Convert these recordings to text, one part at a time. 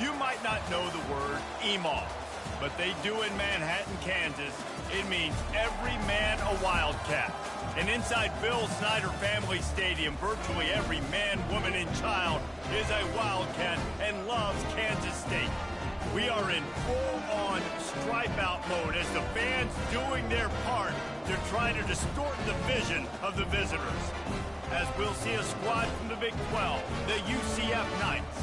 You might not know the word EMAW, but they do in Manhattan, Kansas. It means every man a Wildcat. And inside Bill Snyder Family Stadium, virtually every man, woman, and child is a Wildcat and loves Kansas State. We are in full-on stripe-out mode as the fans doing their part to try to distort the vision of the visitors. As we'll see a squad from the Big 12, the UCF Knights,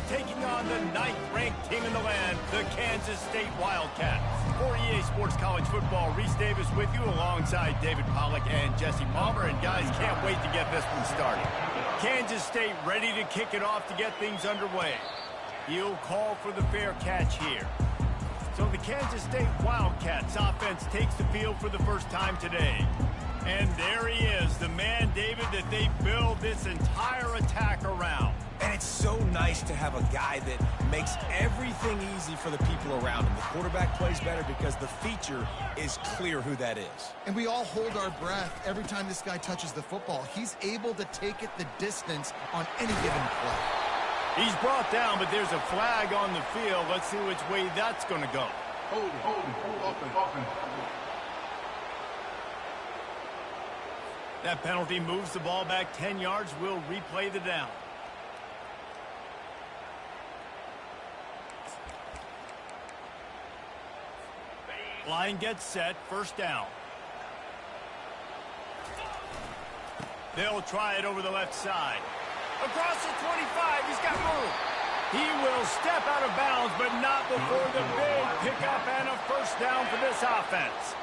taking on the 9th-ranked team in the land, the Kansas State Wildcats. For EA Sports College Football, Reese Davis with you alongside David Pollack and Jesse Palmer. And guys, can't wait to get this one started. Kansas State ready to kick it off to get things underway. He'll call for the fair catch here. So the Kansas State Wildcats offense takes the field for the first time today. And there he is, the man, David, that they build this entire attack around. And it's so nice to have a guy that makes everything easy for the people around him. The quarterback plays better because the feature is clear who that is. And we all hold our breath every time this guy touches the football. He's able to take it the distance on any given play. He's brought down, but there's a flag on the field. Let's see which way that's going to go. Hold open. That penalty moves the ball back 10 yards. We'll replay the down. Line gets set, first down. They'll try it over the left side. Across the 25, he's got room. He will step out of bounds, but not before the big pickup and a first down for this offense.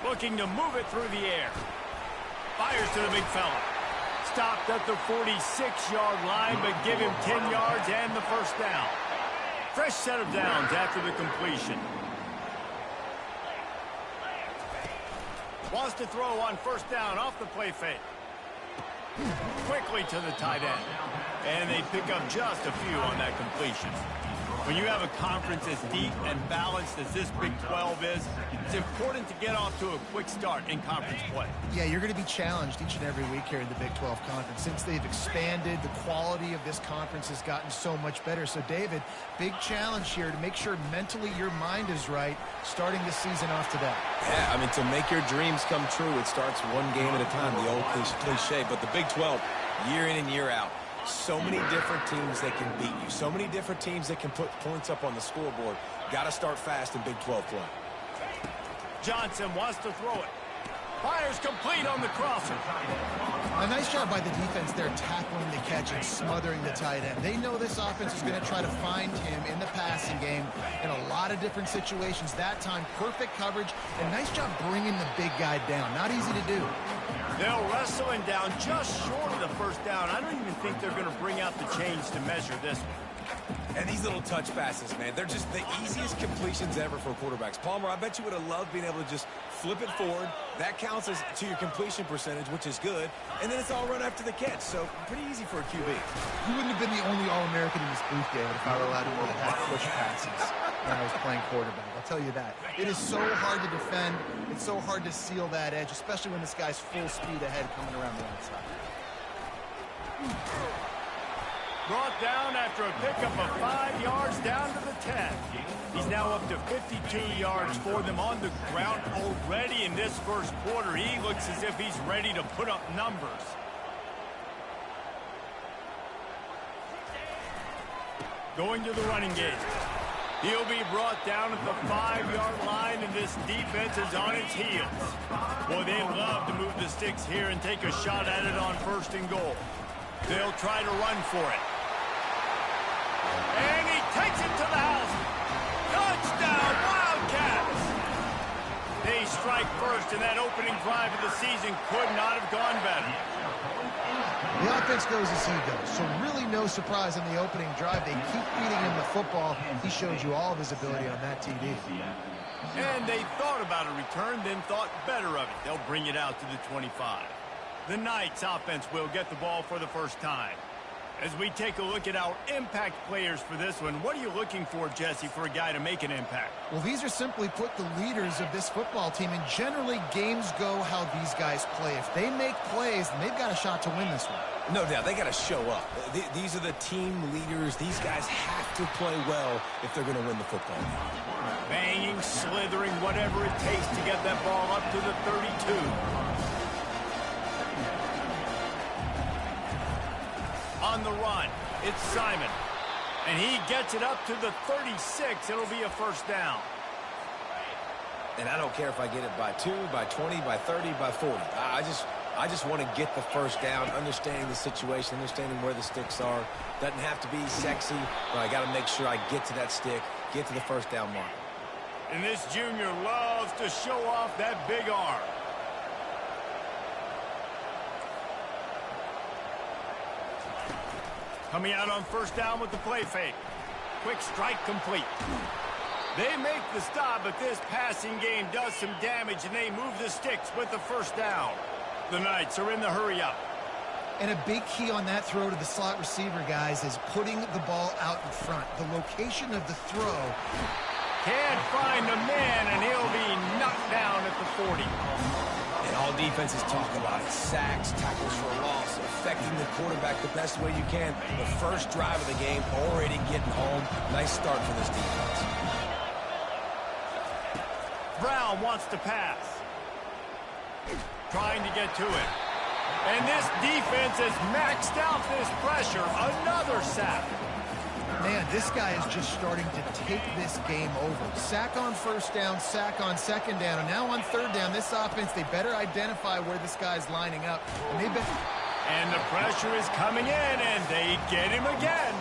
Looking to move it through the air. Fires to the big fella. Stopped at the 46-yard line, but give him 10 yards and the first down. Fresh set of downs after the completion. Wants to throw on first down off the play fake. Quickly to the tight end. And they pick up just a few on that completion. When you have a conference as deep and balanced as this Big 12 is, it's important to get off to a quick start in conference play. Yeah, you're going to be challenged each and every week here in the Big 12 Conference. Since they've expanded, the quality of this conference has gotten so much better. So, David, big challenge here to make sure mentally your mind is right starting this season off today. Yeah, I mean, to make your dreams come true, it starts one game at a time, the old cliche. But the Big 12, year in and year out, so many different teams that can beat you. So many different teams that can put points up on the scoreboard. Got to start fast in Big 12 play. Johnson wants to throw it. Fires complete on the crosser. A nice job by the defense there tackling the catch and smothering the tight end. They know this offense is going to try to find him in the passing game in a lot of different situations. That time, perfect coverage, and nice job bringing the big guy down. Not easy to do. They'll wrestle him down just short of the first down. I don't even think they're going to bring out the chains to measure this one. And these little touch passes, man, they're just the easiest completions ever for quarterbacks. Palmer, I bet you would have loved being able to just flip it forward. That counts as to your completion percentage, which is good. And then it's all run after the catch, so pretty easy for a QB. You wouldn't have been the only All-American in this booth, David, if I were allowed to know that push passes when I was playing quarterback. I'll tell you that. It is so hard to defend. It's so hard to seal that edge, especially when this guy's full speed ahead coming around the outside. Brought down after a pickup of 5 yards down to the 10. He's now up to 52 yards for them on the ground already in this first quarter. He looks as if he's ready to put up numbers. Going to the running game. He'll be brought down at the 5-yard line, and this defense is on its heels. Boy, they love to move the sticks here and take a shot at it on first and goal. They'll try to run for it. And he takes it to the house. Touchdown, Wildcats! They strike first, and that opening drive of the season could not have gone better. The offense goes as he goes, so really no surprise in the opening drive. They keep feeding him the football. He showed you all of his ability on that TD. And they thought about a return, then thought better of it. They'll bring it out to the 25. The Knights offense will get the ball for the first time. As we take a look at our impact players for this one, what are you looking for, Jesse, for a guy to make an impact? Well, these are simply put the leaders of this football team, and generally games go how these guys play. If they make plays, then they've got a shot to win this one. No doubt, they got to show up. These are the team leaders. These guys have to play well if they're going to win the football game. Banging, slithering, whatever it takes to get that ball up to the 32. On the run, it's Simon. And he gets it up to the 36. It'll be a first down. And I don't care if I get it by 2, by 20, by 30, by 40. I just want to get the first down, understanding the situation, understanding where the sticks are. Doesn't have to be sexy, but I got to make sure I get to that stick, get to the first down mark. And this junior loves to show off that big arm. Coming out on first down with the play fake. Quick strike complete. They make the stop, but this passing game does some damage, and they move the sticks with the first down. The Knights are in the hurry up. And a big key on that throw to the slot receiver, guys, is putting the ball out in front. The location of the throw. Can't find the man, and he'll be knocked down at the 40. And all defenses talk about it. Sacks, tackles for loss, affecting the quarterback the best way you can. The first drive of the game, already getting home. Nice start for this defense. Brown wants to pass. Trying to get to it. And this defense has maxed out this pressure. Another sack. Man, this guy is just starting to take this game over. Sack on first down, sack on second down, and now on third down, this offense, they better identify where this guy's lining up. And the pressure is coming in, and they get him again.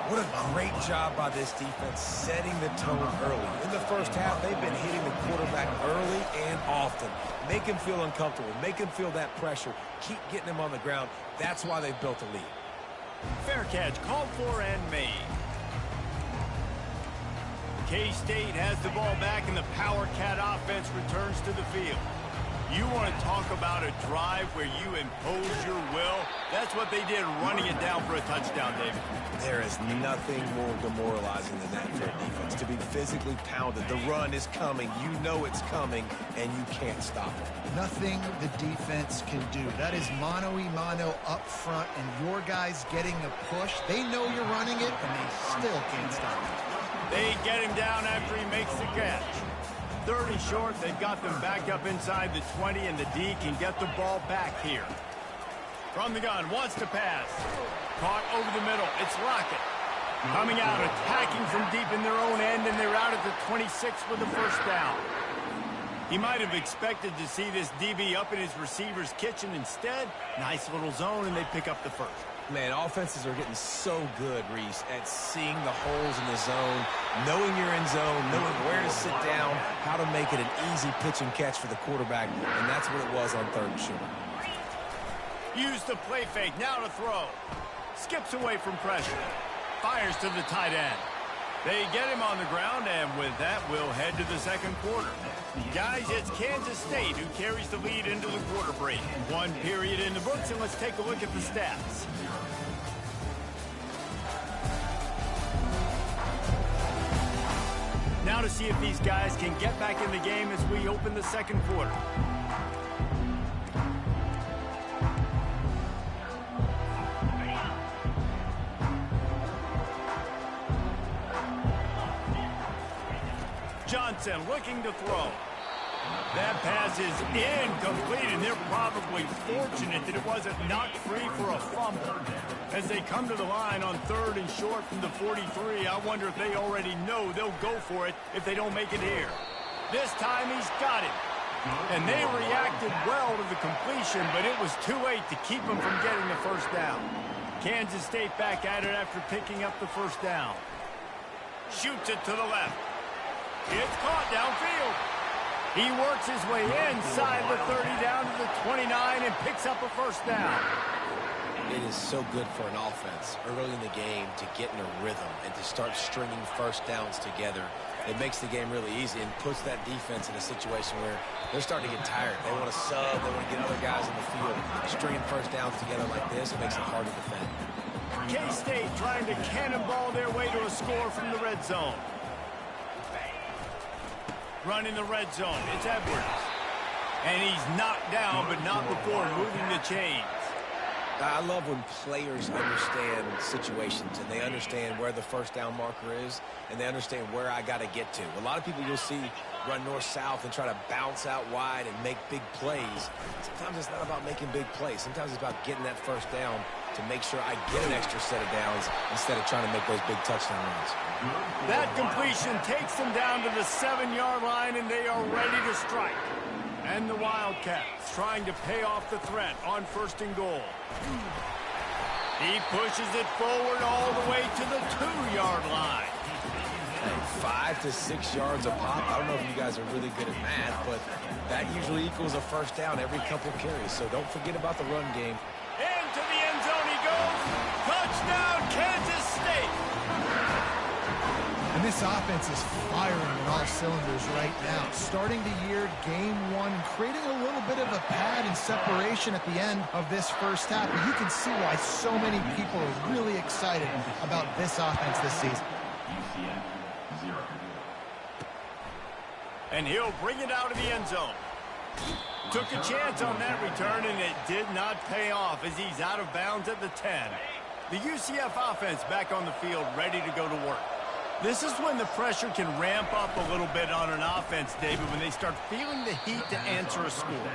What a great job by this defense setting the tone early. In the first half, they've been hitting the quarterback early and often. Make him feel uncomfortable. Make him feel that pressure. Keep getting him on the ground. That's why they've built a lead. Fair catch, called for and made. K-State has the ball back, and the Power Cat offense returns to the field. You want to talk about a drive where you impose your will? That's what they did, running it down for a touchdown, David. There is nothing more demoralizing than that for a defense. To be physically pounded. The run is coming. You know it's coming, and you can't stop it. Nothing the defense can do. That is mano-a-mano up front, and your guys getting the push. They know you're running it, and they still can't stop it. They get him down after he makes the catch. 30 short, they've got them back up inside the 20, and the D can get the ball back here. From the gun, wants to pass. Caught over the middle, it's Lockett. Coming out, attacking from deep in their own end, and they're out at the 26 with the first down. He might have expected to see this DB up in his receiver's kitchen. Instead, nice little zone, and they pick up the first. Man, offenses are getting so good, Reese, at seeing the holes in the zone, knowing you're in zone, knowing where to sit down, how to make it an easy pitch and catch for the quarterback, and that's what it was on third and short. Use the play fake, now to throw. Skips away from pressure. Fires to the tight end. They get him on the ground, and with that, we'll head to the second quarter. Guys, it's Kansas State who carries the lead into the quarter break. One period in the books, and let's take a look at the stats. Now to see if these guys can get back in the game as we open the second quarter. Johnson looking to throw. That pass is incomplete, and they're probably fortunate that it wasn't knocked free for a fumble. As they come to the line on third and short from the 43, I wonder if they already know they'll go for it if they don't make it here. This time he's got it. And they reacted well to the completion, but it was too late to keep them from getting the first down. Kansas State back at it after picking up the first down. Shoots it to the left. It's caught downfield. He works his way inside the 30 down to the 29 and picks up a first down. It is so good for an offense early in the game to get in a rhythm and to start stringing first downs together. It makes the game really easy and puts that defense in a situation where they're starting to get tired. They want to sub. They want to get other guys in the field. Stringing first downs together like this, it makes it hard to defend. K-State trying to cannonball their way to a score from the red zone. Running the red zone, it's Edwards. And he's knocked down, but not before moving the chains. I love when players understand situations and they understand where the first down marker is and they understand where I got to get to. A lot of people you'll see run north-south and try to bounce out wide and make big plays. Sometimes it's not about making big plays. Sometimes it's about getting that first down to make sure I get an extra set of downs instead of trying to make those big touchdown runs. That completion takes them down to the 7-yard line, and they are ready to strike. And the Wildcats trying to pay off the threat on 1st and goal. He pushes it forward all the way to the 2-yard line. Hey, 5 to 6 yards a pop. I don't know if you guys are really good at math, but that usually equals a first down every couple carries. So don't forget about the run game. Into the end zone he goes. Touchdown, Kansas State. And this offense is firing on all cylinders right now. Starting the year, game 1, creating a little bit of a pad and separation at the end of this first half. But you can see why so many people are really excited about this offense this season. And he'll bring it out of the end zone. Took a chance on that return, and it did not pay off as he's out of bounds at the 10. The UCF offense back on the field, ready to go to work. This is when the pressure can ramp up a little bit on an offense, David, when they start feeling the heat to answer a score.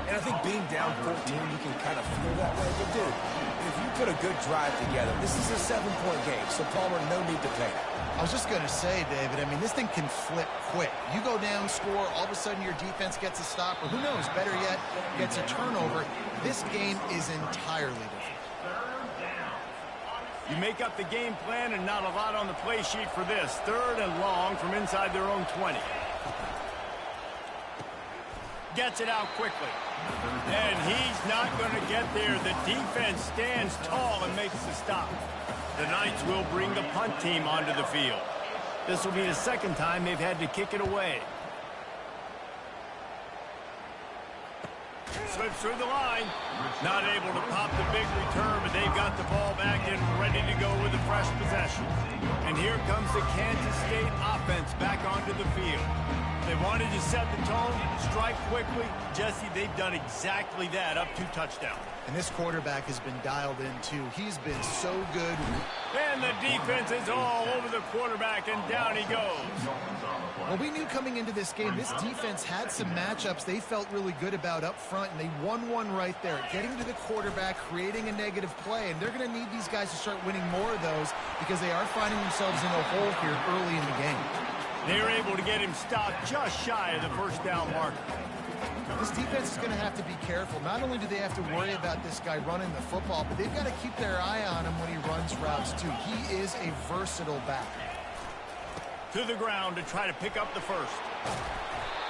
And I think being down 14, you can kind of feel that way. But, dude, if you put a good drive together, this is a 7-point game, so Palmer, no need to panic. I was just going to say, David, I mean, this thing can flip quick. You go down, score, all of a sudden your defense gets a stop, or who knows, better yet, gets a turnover. This game is entirely different. You make up the game plan and not a lot on the play sheet for this. 3rd and long from inside their own 20. Gets it out quickly. And he's not going to get there. The defense stands tall and makes the stop. The Knights will bring the punt team onto the field. This will be the 2nd time they've had to kick it away. Slips through the line. Not able to pop the big return, but they've got the ball back and ready to go with a fresh possession. And here comes the Kansas State offense back onto the field. They wanted to set the tone, strike quickly. Jesse, they've done exactly that, up 2 touchdowns. And this quarterback has been dialed in, too. He's been so good. And the defense is all over the quarterback, and down he goes. Well, we knew coming into this game, this defense had some matchups they felt really good about up front, and they won one right there. Getting to the quarterback, creating a negative play, and they're going to need these guys to start winning more of those because they are finding themselves in a hole here early in the game. They were able to get him stopped just shy of the first down marker. This defense is going to have to be careful. Not only do they have to worry about this guy running the football, but they've got to keep their eye on him when he runs routes, too. He is a versatile back. To the ground to try to pick up the first.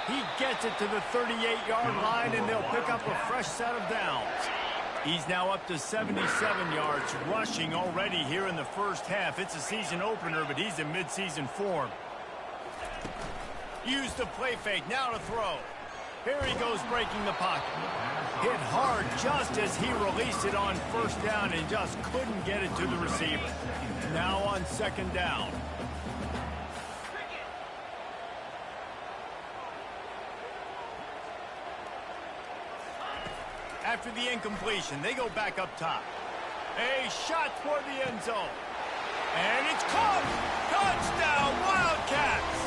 He gets it to the 38-yard line, and they'll pick up a fresh set of downs. He's now up to 77 yards rushing already here in the first half. It's a season opener, but he's in midseason form. Use the play fake, now to throw. Here he goes breaking the pocket. Hit hard just as he released it on first down and just couldn't get it to the receiver. Now on 2nd down. After the incompletion, they go back up top. A shot toward the end zone. And it's caught! Touchdown, Wildcats!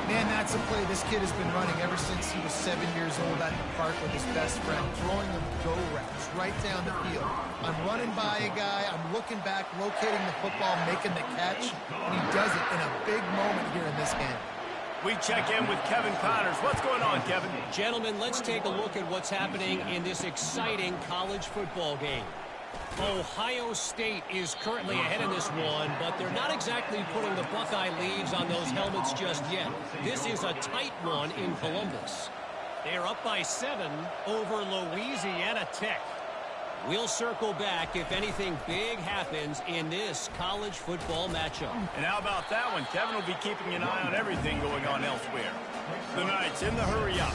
Man, that's a play this kid has been running ever since he was 7 years old at the park with his best friend, throwing them go routes right down the field. I'm running by a guy, I'm looking back, locating the football, making the catch, and he does it in a big moment here in this game. We check in with Kevin Connors. What's going on, Kevin? Gentlemen, let's take a look at what's happening in this exciting college football game. Ohio State is currently ahead in this one, but they're not exactly putting the Buckeye leaves on those helmets just yet. This is a tight one in Columbus. They're up by 7 over Louisiana Tech. We'll circle back if anything big happens in this college football matchup. And how about that one? Kevin will be keeping an eye on everything going on elsewhere. The Knights in the hurry up.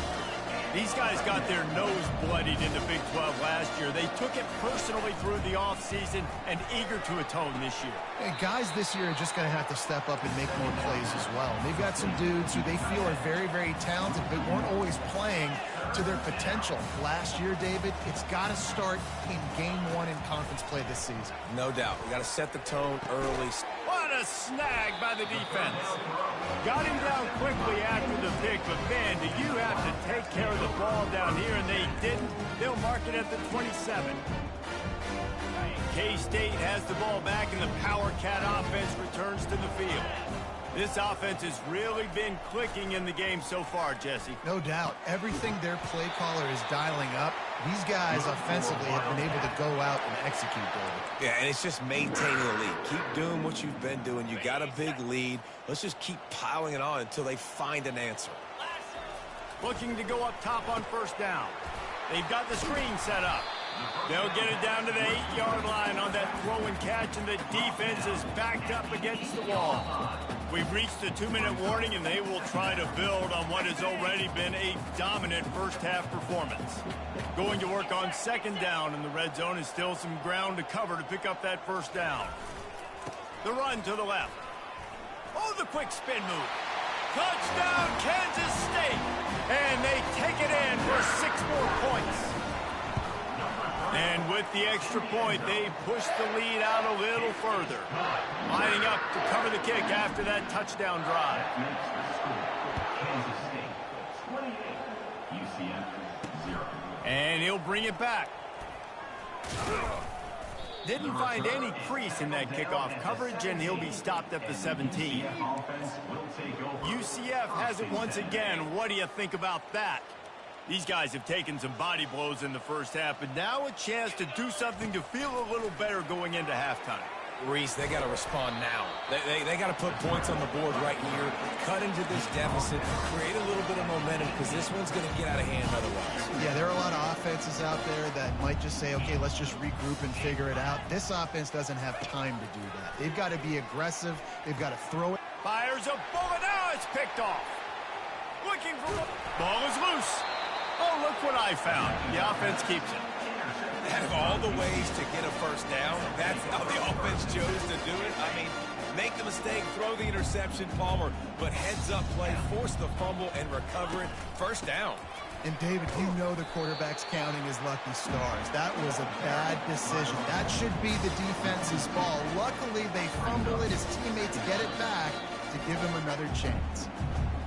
These guys got their nose bloodied in the Big 12 last year. They took it personally through the offseason and eager to atone this year. And guys this year are just going to have to step up and make more plays as well. They've got some dudes who they feel are very, very talented, but weren't always playing to their potential. Last year, David, it's got to start in Game 1 in conference play this season. No doubt. We got to set the tone early. What a snag by the defense. Got him down quickly after the pick, but man, do you have to take care of the ball down here, and they didn't. They'll mark it at the 27. K-State has the ball back, and the Power Cat offense returns to the field. This offense has really been clicking in the game so far, Jesse. No doubt. Everything their play caller is dialing up, these guys offensively have been able to go out and execute, David. Yeah, and it's just maintaining the lead. Keep doing what you've been doing. You got a big lead. Let's just keep piling it on until they find an answer. Looking to go up top on first down. They've got the screen set up. They'll get it down to the 8-yard line on that throw and catch, and the defense is backed up against the wall. We've reached the 2-minute warning, and they will try to build on what has already been a dominant first-half performance. Going to work on second down, and the red zone is still some ground to cover to pick up that first down. The run to the left. Oh, the quick spin move. Touchdown, Kansas State! And they take it in for 6 more points. And with the extra point, they push the lead out a little further. Lining up to cover the kick after that touchdown drive. And he'll bring it back. Didn't find any crease in that kickoff coverage, and he'll be stopped at the 17. UCF has it once again. What do you think about that? These guys have taken some body blows in the first half, but now a chance to do something to feel a little better going into halftime. Reese, they got to respond now. They got to put points on the board right here, cut into this deficit, create a little bit of momentum, because this one's going to get out of hand otherwise. Yeah, there are a lot of offenses out there that might just say, okay, let's just regroup and figure it out. This offense doesn't have time to do that. They've got to be aggressive. They've got to throw it. Fires a bullet. Now it's picked off. Looking for the ball is loose. Oh, look what I found. The offense keeps it. Out of all the ways to get a first down, that's how the offense chose to do it. I mean, make the mistake, throw the interception, Palmer, but heads-up play, force the fumble, and recover it. First down. And, David, you know the quarterback's counting his lucky stars. That was a bad decision. That should be the defense's ball. Luckily, they fumble it. His teammates get it back to give him another chance.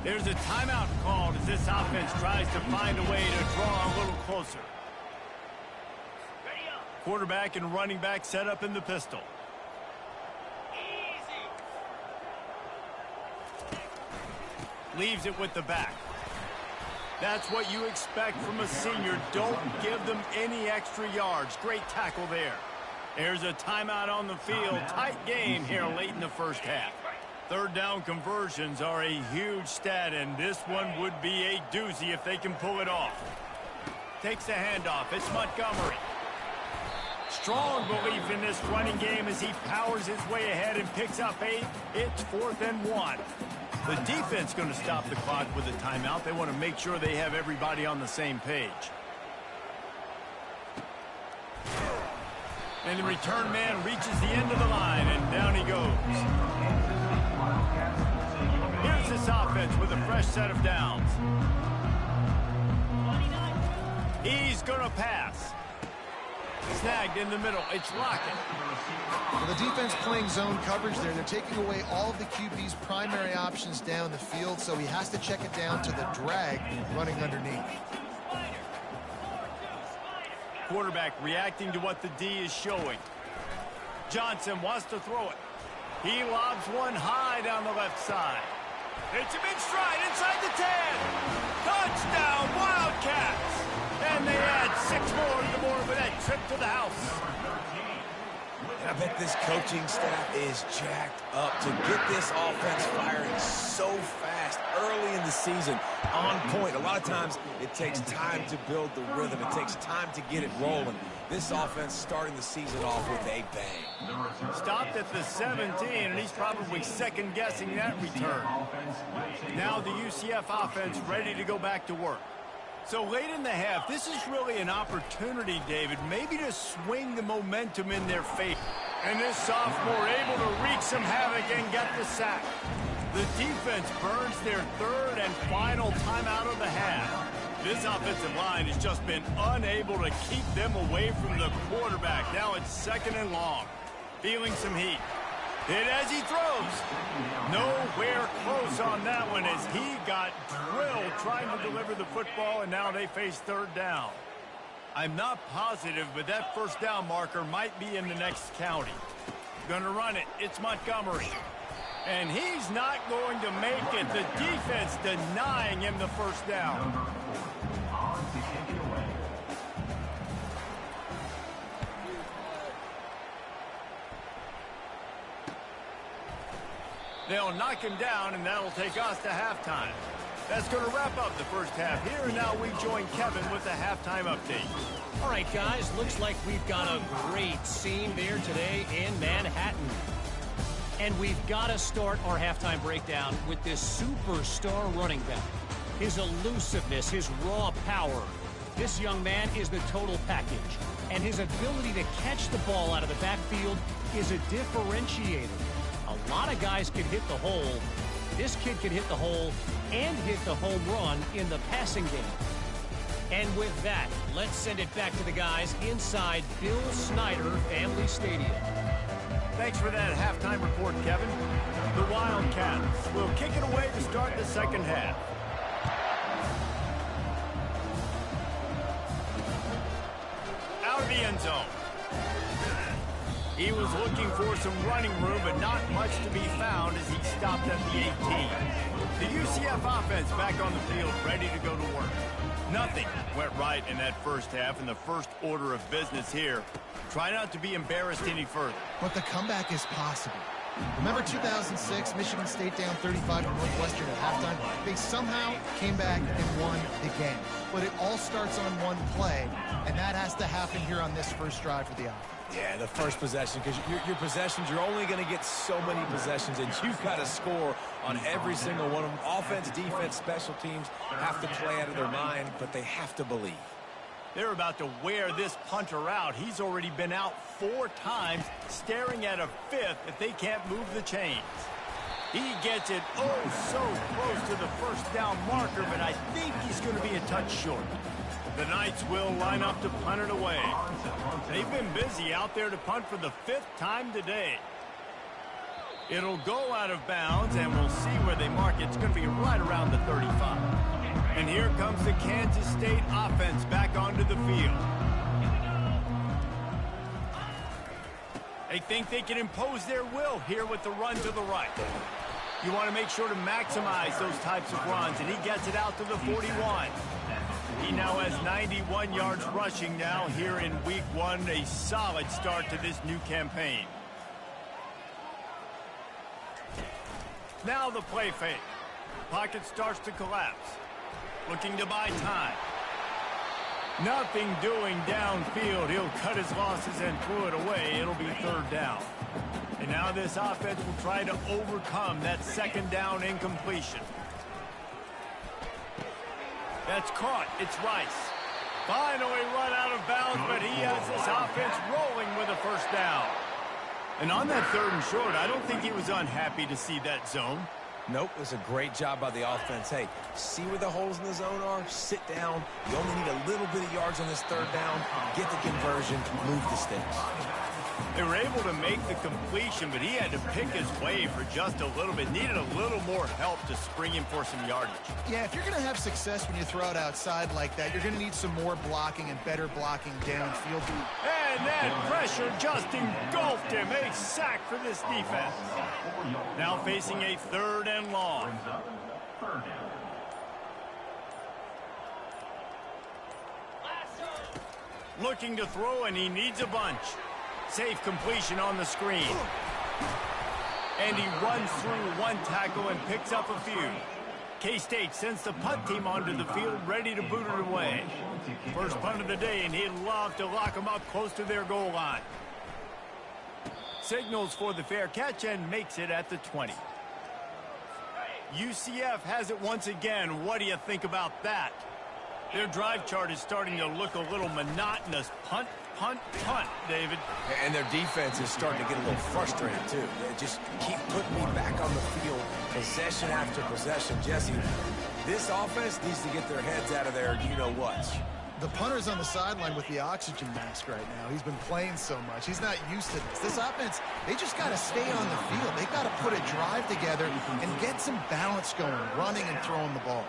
There's a timeout called as this offense tries to find a way to draw a little closer. Quarterback and running back set up in the pistol. Leaves it with the back. That's what you expect from a senior. Don't give them any extra yards. Great tackle there. There's a timeout on the field. Tight game here late in the first half. Third down conversions are a huge stat, and this one would be a doozy if they can pull it off. Takes the handoff. It's Montgomery. Strong belief in this running game as he powers his way ahead and picks up 8. It's 4th and 1. The defense going to stop the clock with a timeout. They want to make sure they have everybody on the same page. And the return man reaches the end of the line, and down he goes. Here's this offense with a fresh set of downs. He's going to pass. Snagged in the middle. It's Lockett. Well, the defense playing zone coverage there. They're taking away all of the QB's primary options down the field, so he has to check it down to the drag running underneath. Quarterback reacting to what the D is showing. Johnson wants to throw it. He lobs one high down the left side. It's him in stride inside the 10. Touchdown, Wildcats. And they add 6 more to the board with that trip to the house. I bet this coaching staff is jacked up to get this offense firing so fast early in the season, on point. A lot of times it takes time to build the rhythm. It takes time to get it rolling. This offense starting the season off with a bang. Stopped at the 17, and he's probably second-guessing that return. Now the UCF offense ready to go back to work. So late in the half, this is really an opportunity, David, maybe to swing the momentum in their favor. And this sophomore able to wreak some havoc and get the sack. The defense burns their third and final timeout of the half. This offensive line has just been unable to keep them away from the quarterback. Now it's 2nd and long. Feeling some heat. Hit as he throws. Nowhere close on that one as he got drilled trying to deliver the football, and now they face 3rd down. I'm not positive, but that 1st down marker might be in the next county. Gonna run it. It's Montgomery. And he's not going to make it. The defense denying him the 1st down. They'll knock him down, and that'll take us to halftime. That's going to wrap up the first half here, and now we join Kevin with the halftime update. All right, guys, looks like we've got a great scene there today in Manhattan. And we've got to start our halftime breakdown with this superstar running back. His elusiveness, his raw power. This young man is the total package. And his ability to catch the ball out of the backfield is a differentiator. A lot of guys can hit the hole. This kid can hit the hole and hit the home run in the passing game. And with that, let's send it back to the guys inside Bill Snyder Family Stadium. Thanks for that halftime report, Kevin. The Wildcats will kick it away to start the 2nd half. Out of the end zone. He was looking for some running room, but not much to be found as he stopped at the 18. The UCF offense back on the field, ready to go to work. Nothing went right in that first half, and the first order of business here. Try not to be embarrassed any further. But the comeback is possible. Remember 2006, Michigan State down 35 to Northwestern at halftime? They somehow came back and won the game. But it all starts on one play, and that has to happen here on this first drive for the offense. Yeah, the first possession, because your possessions, you're only going to get so many possessions, and you've got to score on every single one of them. Offense, defense, special teams have to play out of their mind, but they have to believe. They're about to wear this punter out. He's already been out 4 times, staring at a 5th if they can't move the chains. He gets it so close to the 1st down marker, but I think he's going to be a touch short. The Knights will line up to punt it away. They've been busy out there to punt for the 5th time today. It'll go out of bounds, and we'll see where they mark it. It's going to be right around the 35. And here comes the Kansas State offense back onto the field. They think they can impose their will here with the run to the right. You want to make sure to maximize those types of runs, and he gets it out to the 41. He now has 91 yards rushing now here in week 1, a solid start to this new campaign. Now the play fake. Pocket starts to collapse. Looking to buy time. Nothing doing downfield. He'll cut his losses and throw it away. It'll be 3rd down. And now this offense will try to overcome that 2nd down incompletion. That's caught. It's Rice. Finally run out of bounds, but he has this offense rolling with a 1st down. And on that 3rd and short, I don't think he was unhappy to see that zone. Nope, it was a great job by the offense. Hey, see where the holes in the zone are? Sit down. You only need a little bit of yards on this 3rd down. Get the conversion. Move the sticks. They were able to make the completion, but he had to pick his way for just a little bit. Needed a little more help to spring him for some yardage. Yeah, if you're going to have success when you throw it outside like that, you're going to need some more blocking and better blocking downfield. And that pressure just engulfed him. A sack for this defense. Now facing a 3rd and long. Looking to throw, and he needs a bunch. Safe completion on the screen. And he runs through 1 tackle and picks up a few. K-State sends the punt team onto the field, ready to boot it away. First punt of the day, and he'd love to lock them up close to their goal line. Signals for the fair catch and makes it at the 20. UCF has it once again. What do you think about that? Their drive chart is starting to look a little monotonous. Punt, punt, punt, David. And their defense is starting to get a little frustrated, too. They just keep putting me back on the field, possession after possession. Jesse, this offense needs to get their heads out of there, you-know-what. The punter's on the sideline with the oxygen mask right now. He's been playing so much. He's not used to this. This offense, they just got to stay on the field. They've got to put a drive together and get some balance going, running and throwing the ball.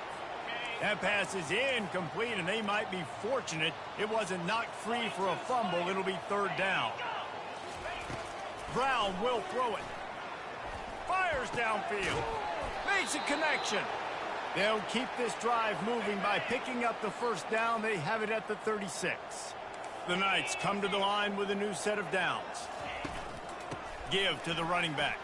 That pass is incomplete, and they might be fortunate it wasn't knocked free for a fumble. It'll be third down. Brown will throw it. Fires downfield. Makes a connection. They'll keep this drive moving by picking up the first down. They have it at the 36. The Knights come to the line with a new set of downs. Give to the running back.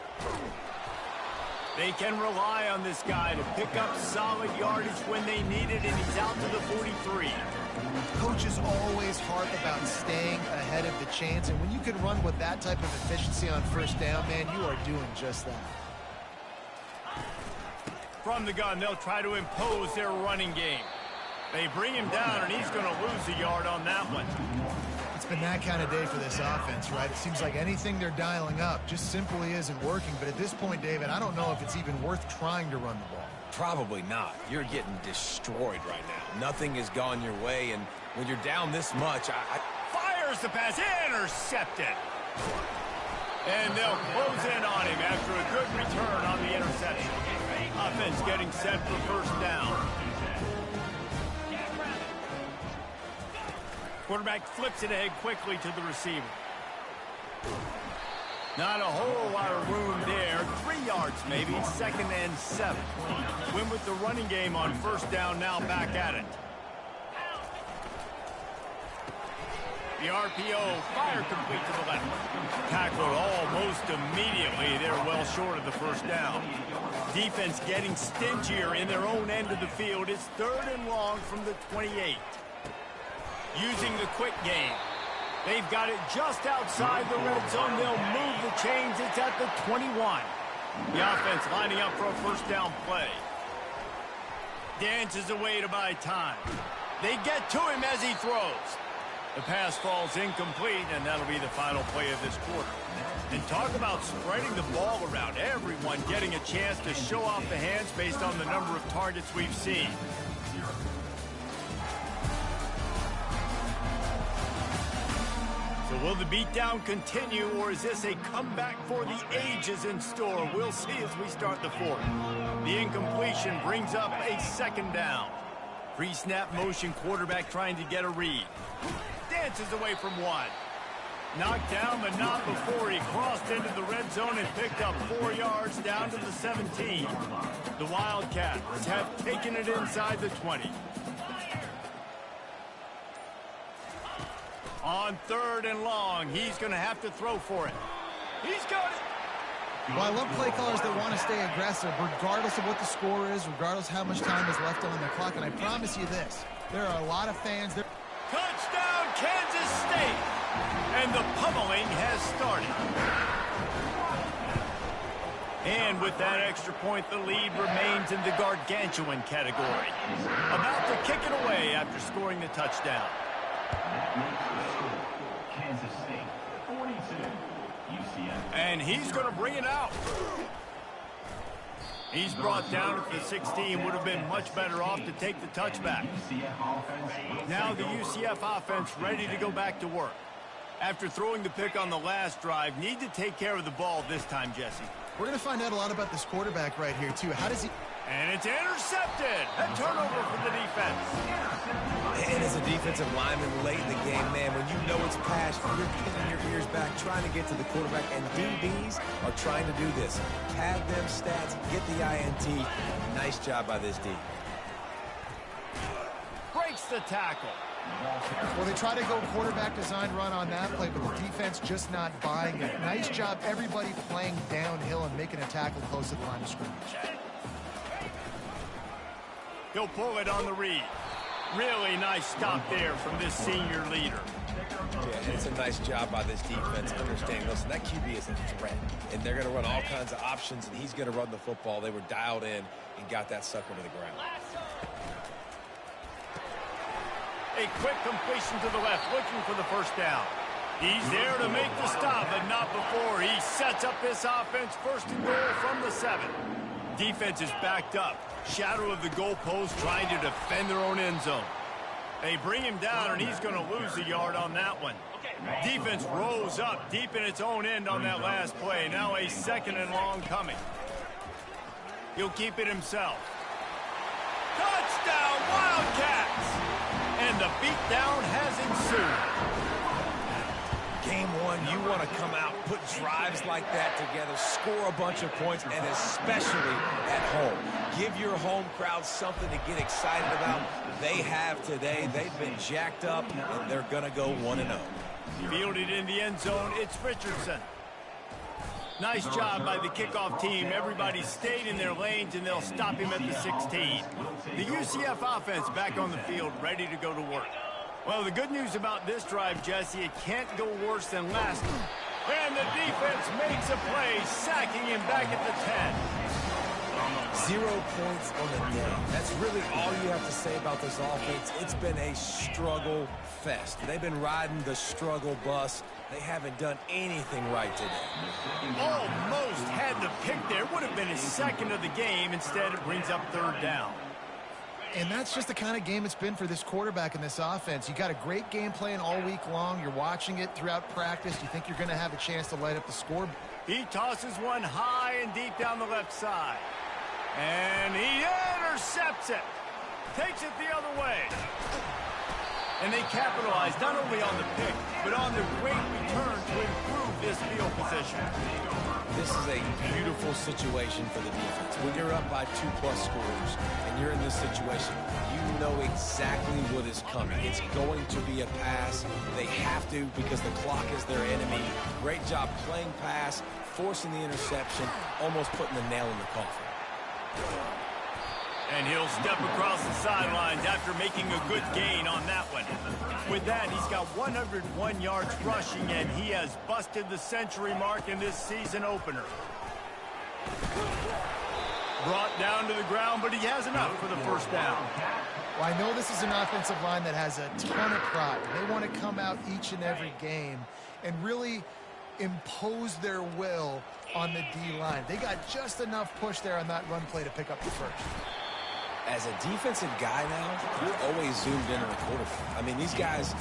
They can rely on this guy to pick up solid yardage when they need it, and he's out to the 43. Coaches always harp about staying ahead of the chains, and when you can run with that type of efficiency on first down, man, you are doing just that. From the gun, they'll try to impose their running game. They bring him down, and he's going to lose a yard on that one. It's been that kind of day for this offense, right? It seems like anything they're dialing up just simply isn't working. But at this point, David, I don't know if it's even worth trying to run the ball. Probably not. You're getting destroyed right now. Nothing has gone your way, and when you're down this much, Fires the pass, intercepted. And they'll close in on him after a good return on the interception. Offense getting set for first down. Quarterback flips it ahead quickly to the receiver. Not a whole lot of room there. 3 yards maybe, 2nd and 7. Win with the running game on first down, now back at it. The RPO, fire complete to the left. Tackled almost immediately. They're well short of the first down. Defense getting stingier in their own end of the field. It's 3rd and long from the 28. Using the quick game. They've got it just outside the red zone. They'll move the chains. It's at the 21. The offense lining up for a first down play. Dances away to buy time. They get to him as he throws. The pass falls incomplete, and that'll be the final play of this quarter. And talk about spreading the ball around. Everyone getting a chance to show off the hands based on the number of targets we've seen. So will the beatdown continue, or is this a comeback for the ages in store? We'll see as we start the fourth. The incompletion brings up a 2nd down. Pre-snap motion, quarterback trying to get a read. Dances away from one. Knocked down, but not before he crossed into the red zone and picked up 4 yards down to the 17. The Wildcats have taken it inside the 20. On 3rd and long, he's going to have to throw for it. He's got it. Well, I love play callers that want to stay aggressive, regardless of what the score is, regardless how much time is left on the clock. And I promise you this, there are a lot of fans there. Touchdown, Kansas State! And the pummeling has started. And with that extra point, the lead remains in the gargantuan category. About to kick it away after scoring the touchdown. Kansas State, 42. UCF. And he's going to bring it out. He's brought down at the 16. Would have been much better off to take the touchback. Now the UCF offense ready to go back to work. After throwing the pick on the last drive, need to take care of the ball this time, Jesse. We're going to find out a lot about this quarterback right here, too. How does he... And it's intercepted. A turnover for the defense. And as a defensive lineman late in the game, man, when you know it's passed, you're pinning your ears back, trying to get to the quarterback, and DBs are trying to do this. Pad them stats, get the INT. Nice job by this D. Breaks the tackle. Well, they try to go quarterback design run on that play, but the defense just not buying it. Nice job, everybody playing downhill and making a tackle close to the line of scrimmage. He'll pull it on the read. Really nice stop there from this senior leader. Yeah, and it's a nice job by this defense understanding, listen, that QB is a threat, and they're going to run all kinds of options, and he's going to run the football. They were dialed in and got that sucker to the ground. A quick completion to the left, looking for the first down. He's there to make the stop, but not before. He sets up this offense, first and goal from the 7. Defense is backed up. Shadow of the goalpost, trying to defend their own end zone. They bring him down, and he's going to lose a yard on that one. Defense rose up deep in its own end on that last play. Now a 2nd and long coming. He'll keep it himself. Touchdown, Wildcats! And the beatdown has ensued. Game 1, you want to come out, put drives like that together, score a bunch of points, and especially at home. Give your home crowd something to get excited about. They have today. They've been jacked up, and they're going to go 1-0. Fielded in the end zone, it's Richardson. Nice job by the kickoff team. Everybody stayed in their lanes, and they'll stop him at the 16. The UCF offense back on the field, ready to go to work. Well, the good news about this drive, Jesse, it can't go worse than last. And the defense makes a play, sacking him back at the 10. 0 points on the day. That's really all you have to say about this offense. It's been a struggle fest. They've been riding the struggle bus. They haven't done anything right today. Almost had the pick there. Would have been his 2nd of the game. Instead, it brings up 3rd down. And that's just the kind of game it's been for this quarterback in this offense. You got a great game plan all week long. You're watching it throughout practice. You think you're going to have a chance to light up the score. He tosses one high and deep down the left side. And he intercepts it. Takes it the other way. And they capitalize not only on the pick, but on the great return to improve this field position. This is a beautiful situation for the defense. When you're up by 2+ scores and you're in this situation, you know exactly what is coming. It's going to be a pass. They have to because the clock is their enemy. Great job playing pass, forcing the interception, almost putting the nail in the coffin. And he'll step across the sidelines after making a good gain on that one. With that, he's got 101 yards rushing, and he has busted the century mark in this season opener. Brought down to the ground, but he has enough for the first down. Well, I know this is an offensive line that has a ton of pride. They want to come out each and every game and really impose their will on the D-line. They got just enough push there on that run play to pick up the first. As a defensive guy now, you're always zoomed in on the quarterback. I mean, these guys,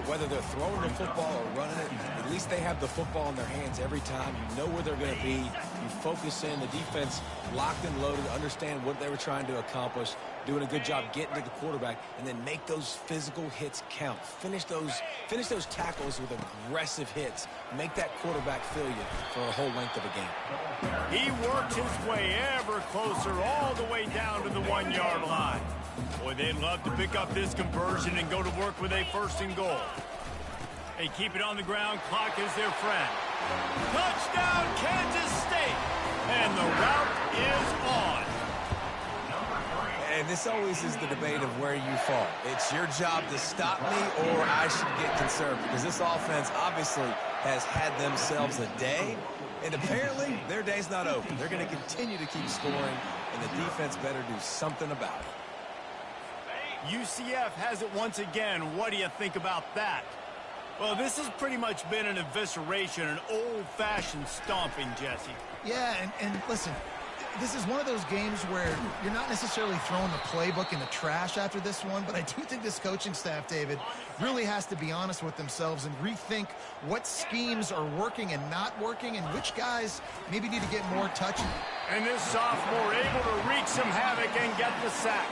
whether they're throwing the football or running it, at least they have the football in their hands every time. You know where they're going to be. You focus in. The defense locked and loaded, understand what they were trying to accomplish, doing a good job getting to the quarterback, and then make those physical hits count. Finish those tackles with aggressive hits. Make that quarterback feel you for a whole length of a game. He works his way ever closer all the way down to the 1-yard line. Boy, they'd love to pick up this conversion and go to work with a 1st and goal. They keep it on the ground. Clock is their friend. Touchdown, Kansas State. And the route is on. And this always is the debate of where you fall. It's your job to stop me or I should get concerned because this offense obviously has had themselves a day. And apparently, their day's not over. They're going to continue to keep scoring, and the defense better do something about it. UCF has it once again. What do you think about that? Well, this has pretty much been an evisceration, an old-fashioned stomping, Jesse. Yeah, and listen, this is one of those games where you're not necessarily throwing the playbook in the trash after this one, but I do think this coaching staff, David, really has to be honest with themselves and rethink what schemes are working and not working and which guys maybe need to get more touches. And this sophomore able to wreak some havoc and get the sack.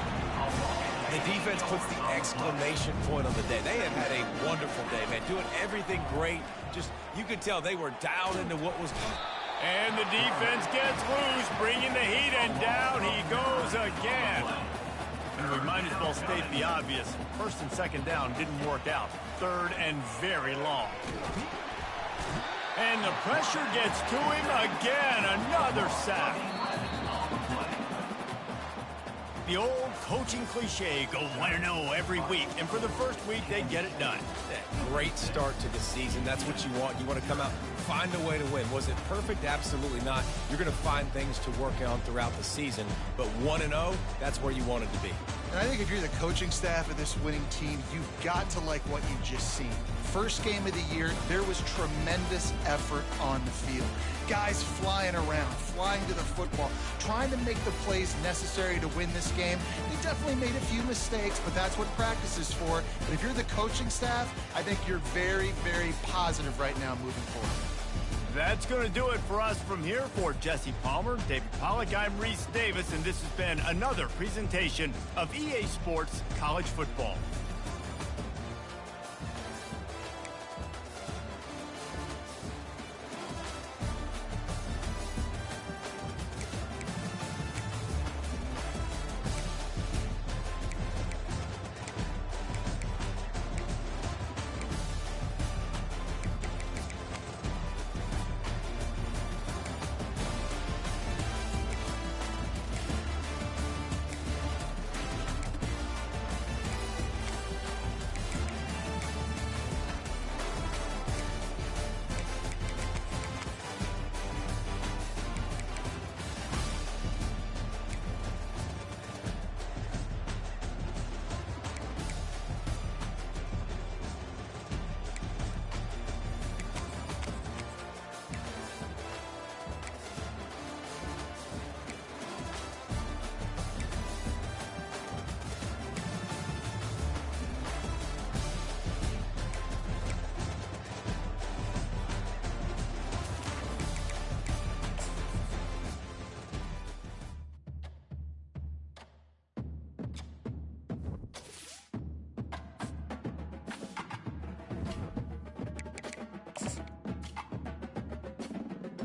The defense puts the exclamation point on the day. They have had a wonderful day, man, doing everything great. Just, you could tell they were dialed into what was going on. And the defense gets loose, bringing the heat, and down he goes again. And we might as well state the obvious. 1st and 2nd down didn't work out. 3rd and very long. And the pressure gets to him again. Another sack. The old coaching cliche, go 1-0 every week. And for the first week, they get it done. Great start to the season. That's what you want. You want to come out, find a way to win. Was it perfect? Absolutely not. You're going to find things to work on throughout the season. But 1-0, that's where you wanted to be. And I think if you're the coaching staff of this winning team, you've got to like what you've just seen. First game of the year, there was tremendous effort on the field. Guys flying around, flying to the football, trying to make the plays necessary to win this game. They definitely made a few mistakes, but that's what practice is for. But if you're the coaching staff, I think you're very, very positive right now moving forward. That's going to do it for us from here. For Jesse Palmer, David Pollack, I'm Reese Davis, and this has been another presentation of EA Sports College Football.